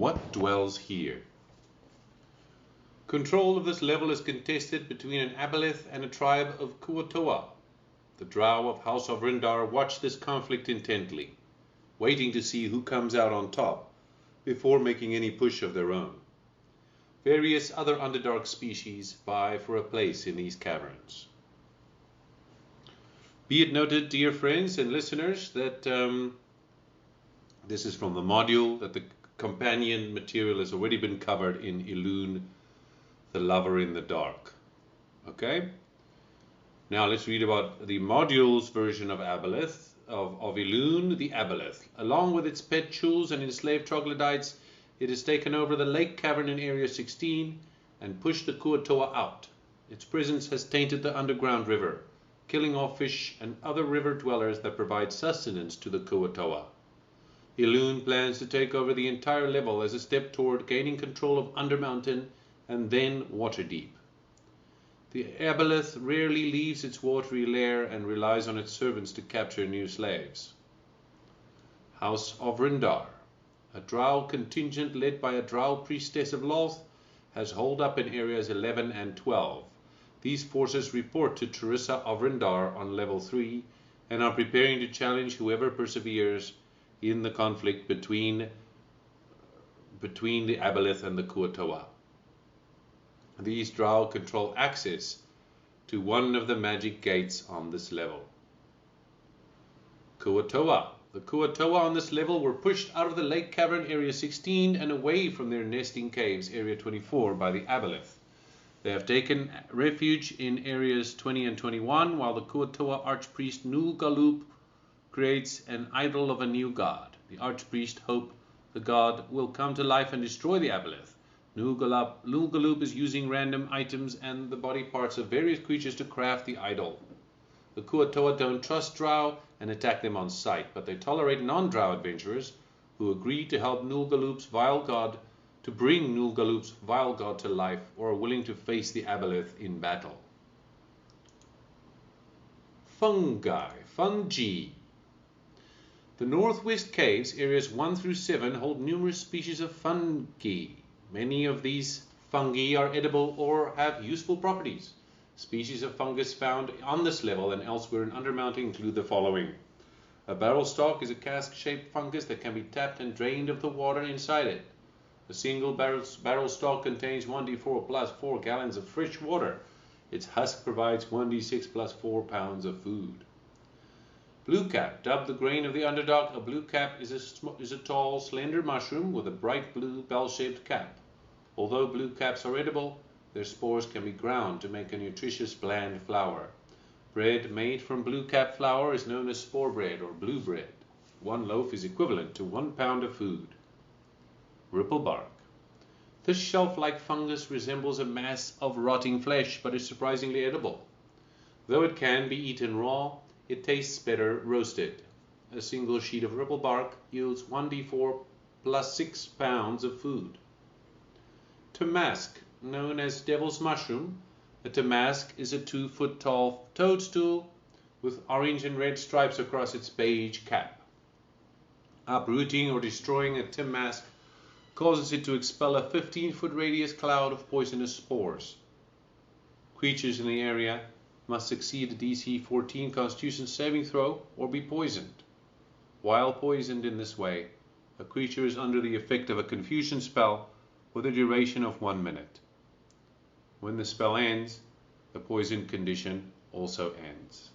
What dwells here? Control of this level is contested between an aboleth and a tribe of Kuatoa. The drow of House of Rindar watch this conflict intently, waiting to see who comes out on top before making any push of their own. Various other Underdark species vie for a place in these caverns. Be it noted, dear friends and listeners, that this is from the module, that the companion material has already been covered in Elune, the Lover in the Dark. Okay? Now let's read about the module's version of Aboleth, of Elune, the Aboleth. Along with its pet chuls and enslaved troglodytes, it has taken over the lake cavern in Area 16 and pushed the Kuatoa out. Its presence has tainted the underground river, killing off fish and other river dwellers that provide sustenance to the Kuatoa. Elune plans to take over the entire level as a step toward gaining control of Undermountain and then Waterdeep. The Aboleth rarely leaves its watery lair and relies on its servants to capture new slaves. House of Rindar. A drow contingent led by a drow priestess of Loth has holed up in areas 11 and 12. These forces report to Teresa of Rindar on level 3 and are preparing to challenge whoever perseveres in the conflict between the Aboleth and the Kuatoa. These drow control access to one of the magic gates on this level. Kuatoa. The Kuatoa on this level were pushed out of the lake cavern Area 16 and away from their nesting caves Area 24 by the Aboleth. They have taken refuge in areas 20 and 21 while the Kuatoa archpriest Nulgaloop creates an idol of a new god. The archpriest hope the god will come to life and destroy the Aboleth. Nulgaloop is using random items and the body parts of various creatures to craft the idol. The Kuatoa don't trust drow and attack them on sight, but they tolerate non-drow adventurers who agree to help Nulgaloop's vile god to bring Nulgaloop's vile god to life or are willing to face the Aboleth in battle. Fungi. The northwest caves, areas 1 through 7, hold numerous species of fungi. Many of these fungi are edible or have useful properties. Species of fungus found on this level and elsewhere in Undermountain include the following. A barrel stalk is a cask-shaped fungus that can be tapped and drained of the water inside it. A single barrel stalk contains 1d4 plus 4 gallons of fresh water. Its husk provides 1d6 plus 4 pounds of food. Blue cap, dubbed the grain of the Underdark, a blue cap is a tall, slender mushroom with a bright blue bell-shaped cap. Although blue caps are edible, their spores can be ground to make a nutritious bland flour. Bread made from blue cap flour is known as spore bread or blue bread. 1 loaf is equivalent to 1 pound of food. Ripplebark. This shelf-like fungus resembles a mass of rotting flesh but is surprisingly edible. Though it can be eaten raw, it tastes better roasted. A single sheet of ripplebark yields 1d4 plus 6 pounds of food. Tamask. Known as devil's mushroom, a tamask is a 2-foot tall toadstool with orange and red stripes across its beige cap. Uprooting or destroying a tamask causes it to expel a 15-foot radius cloud of poisonous spores. Creatures in the area must succeed a DC 14 Constitution saving throw or be poisoned. While poisoned in this way, a creature is under the effect of a confusion spell with a duration of 1 minute. When the spell ends, the poison condition also ends.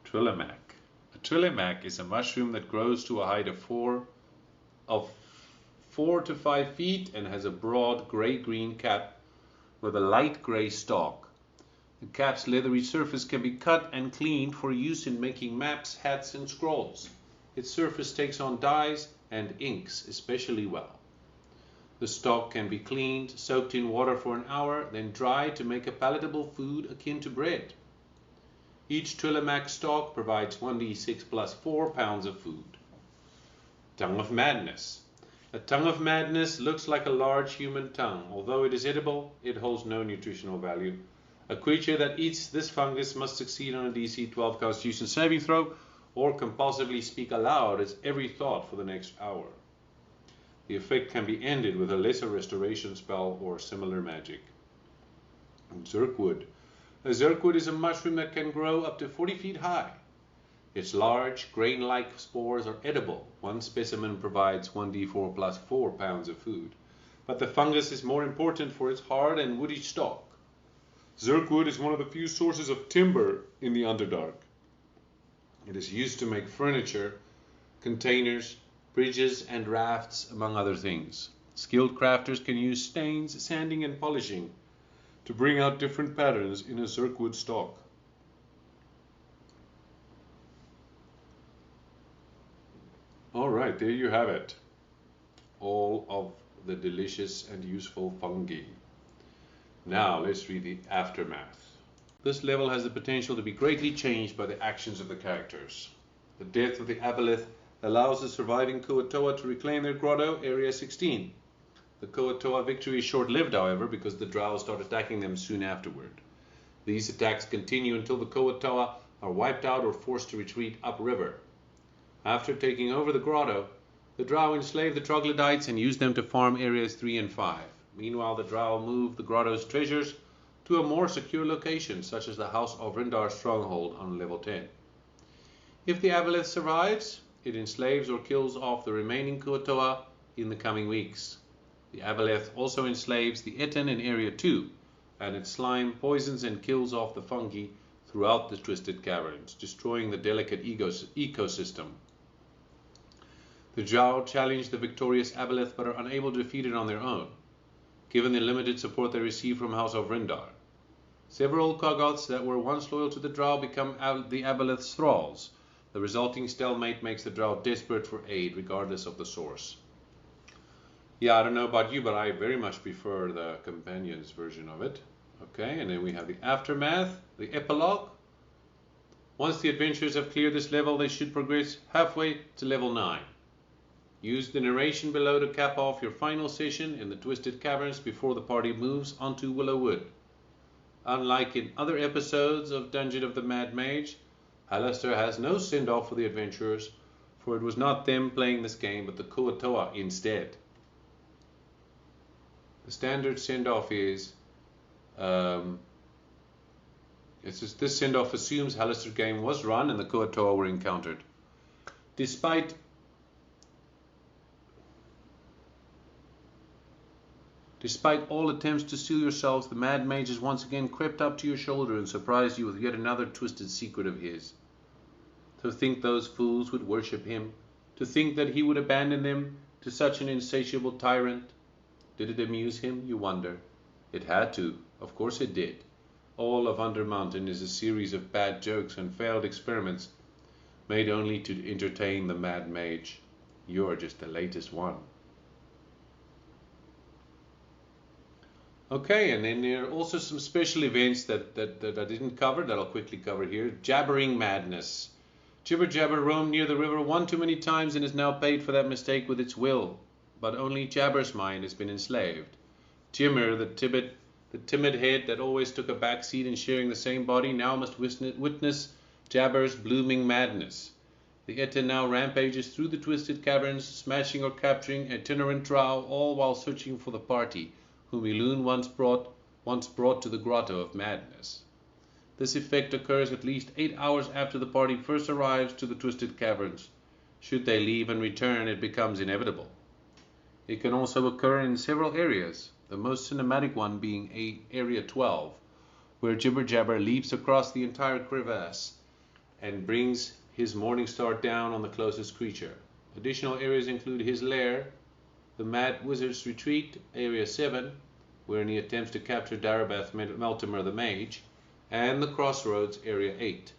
Trillimac. A trillimac is a mushroom that grows to a height of 4 to 5 feet and has a broad gray-green cap with a light gray stalk. The cap's leathery surface can be cut and cleaned for use in making maps, hats, and scrolls. Its surface takes on dyes and inks especially well. The stalk can be cleaned, soaked in water for an hour, then dried to make a palatable food akin to bread. Each trillimac stalk provides 1d6 plus 4 pounds of food. Tongue of Madness. A tongue of madness looks like a large human tongue. Although it is edible, it holds no nutritional value. A creature that eats this fungus must succeed on a DC 12 Constitution saving throw or compulsively speak aloud its every thought for the next hour. The effect can be ended with a lesser restoration spell or similar magic. Zerkwood. A zerkwood is a mushroom that can grow up to 40 feet high. Its large, grain-like spores are edible. One specimen provides 1d4 plus 4 pounds of food. But the fungus is more important for its hard and woody stalk. Zerkwood is one of the few sources of timber in the Underdark. It is used to make furniture, containers, bridges, and rafts, among other things. Skilled crafters can use stains, sanding, and polishing to bring out different patterns in a zerkwood stalk. Alright, there you have it. All of the delicious and useful fungi. Now let's read the aftermath. This level has the potential to be greatly changed by the actions of the characters. The death of the Aboleth allows the surviving Kuo-toa to reclaim their grotto, Area 16. The Kuo-toa victory is short-lived, however, because the drow start attacking them soon afterward. These attacks continue until the Kuo-toa are wiped out or forced to retreat upriver. After taking over the grotto, the drow enslave the troglodytes and use them to farm areas 3 and 5. Meanwhile, the drow move the grotto's treasures to a more secure location, such as the House of Rindar stronghold on level 10. If the Aboleth survives, it enslaves or kills off the remaining Kuo-toa in the coming weeks. The Aboleth also enslaves the Etten in Area 2, and its slime poisons and kills off the fungi throughout the Twisted Caverns, destroying the delicate ecosystem. The drow challenge the victorious Aboleth but are unable to defeat it on their own, given the limited support they receive from House of Rindar. Several Kogoths that were once loyal to the drow become the Aboleth's thralls. The resulting stalemate makes the drow desperate for aid, regardless of the source. Yeah, I don't know about you, but I very much prefer the Companions version of it. Okay, and then we have the aftermath, the epilogue. Once the adventurers have cleared this level, they should progress halfway to level 9. Use the narration below to cap off your final session in the Twisted Caverns before the party moves onto Willow Wood. Unlike in other episodes of Dungeon of the Mad Mage, Alistair has no send-off for the adventurers, for it was not them playing this game, but the Kuo-toa instead. The standard send-off is, this send-off assumes Alistair's game was run and the Kuo-toa were encountered. Despite all attempts to seal yourselves, the Mad Mage has once again crept up to your shoulder and surprised you with yet another twisted secret of his. To think those fools would worship him, to think that he would abandon them to such an insatiable tyrant. Did it amuse him, you wonder? It had to, of course it did. All of Undermountain is a series of bad jokes and failed experiments, made only to entertain the Mad Mage. You're just the latest one. Okay, and then there are also some special events that I didn't cover, that I'll quickly cover here. Jabbering Madness. Jibber Jabber roamed near the river one too many times and has now paid for that mistake with its will. But only Jabber's mind has been enslaved. Jimmer, the timid head that always took a back seat in sharing the same body, now must witness Jabber's blooming madness. The Etten now rampages through the Twisted Caverns, smashing or capturing itinerant drow, all while searching for the party, whom Elune once brought to the Grotto of Madness. This effect occurs at least 8 hours after the party first arrives to the Twisted Caverns. Should they leave and return, it becomes inevitable. It can also occur in several areas, the most cinematic one being Area 12, where Jibber Jabber leaps across the entire crevasse and brings his Morningstar down on the closest creature. Additional areas include his lair, the Mad Wizard's Retreat, Area 7, wherein he attempts to capture Darabath Meltimer the Mage, and the Crossroads, Area 8.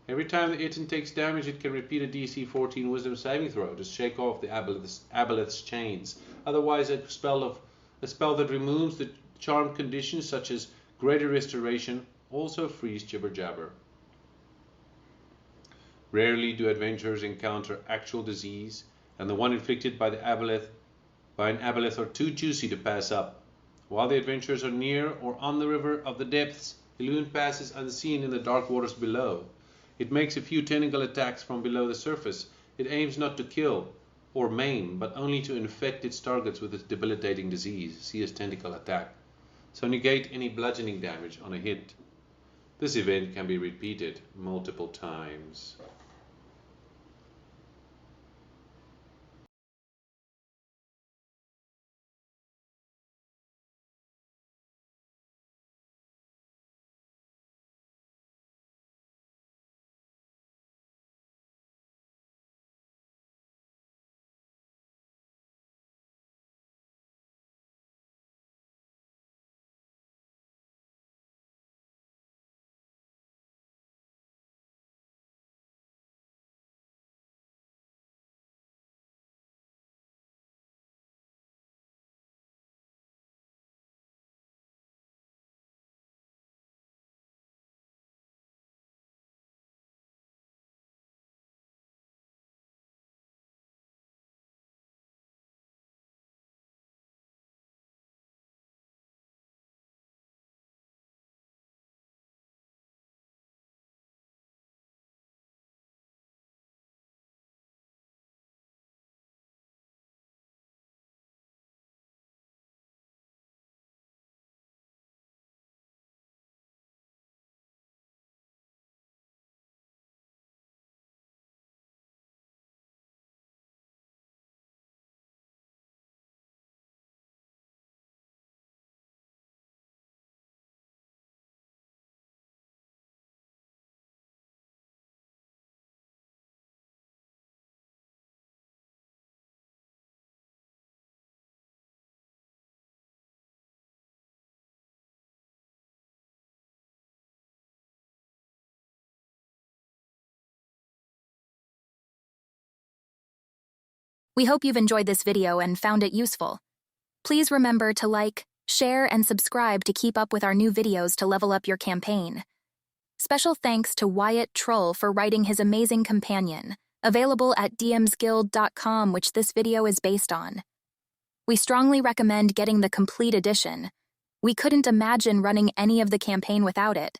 Every time the Etten takes damage, it can repeat a DC 14 Wisdom saving throw to shake off the Aboleth's chains. Otherwise, a spell that removes the charm conditions, such as Greater Restoration, also frees Jibber Jabber. Rarely do adventurers encounter actual disease, and the one inflicted by an Aboleth are too juicy to pass up. While the adventurers are near or on the river of the depths, Elune passes unseen in the dark waters below. It makes a few tentacle attacks from below the surface. It aims not to kill, or maim, but only to infect its targets with its debilitating disease. See as tentacle attack. So negate any bludgeoning damage on a hit. This event can be repeated multiple times. We hope you've enjoyed this video and found it useful. Please remember to like, share, and subscribe to keep up with our new videos to level up your campaign. Special thanks to Wyatt Troll for writing his amazing companion, available at dmsguild.com, which this video is based on. We strongly recommend getting the complete edition. We couldn't imagine running any of the campaign without it.